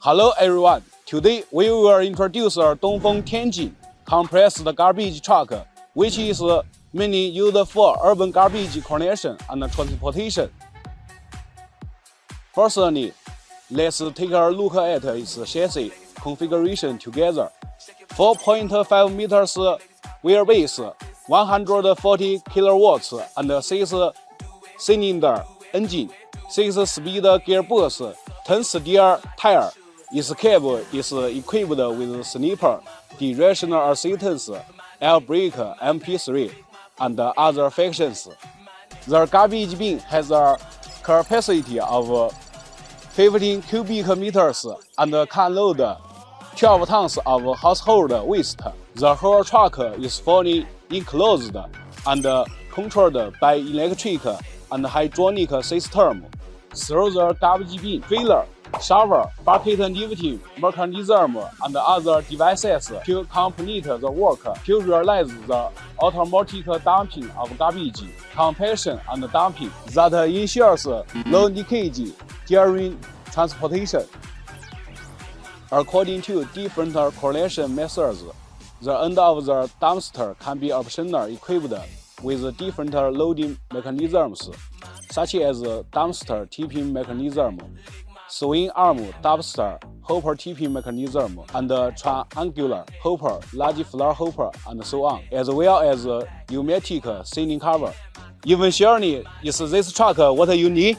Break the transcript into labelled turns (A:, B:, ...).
A: Hello everyone, today we will introduce our Dongfeng Tianjin compressed garbage truck, which is mainly used for urban garbage collection and transportation. Firstly, let's take a look at its chassis configuration together. 4.5 meters wheelbase, 140 kilowatts and 6-cylinder engine, 6-speed gearbox, 10-steer tire. Its cab is equipped with slipper, directional assistance, air brake, MP3, and other functions. The garbage bin has a capacity of 15 cubic meters and can load 12 tons of household waste. The whole truck is fully enclosed and controlled by electric and hydraulic system. Through the garbage bin filler, shower, bucket lifting mechanism, and other devices to complete the work to realize the automatic dumping of garbage, compaction, and dumping that ensures low leakage during transportation. According to different collection methods, the end of the dumpster can be optionally equipped with different loading mechanisms, such as dumpster tipping mechanism, swing arm dumpster hopper tipping mechanism, and triangular hopper, large floor hopper, and so on, as well as pneumatic sealing cover. Eventually, is this truck what you need?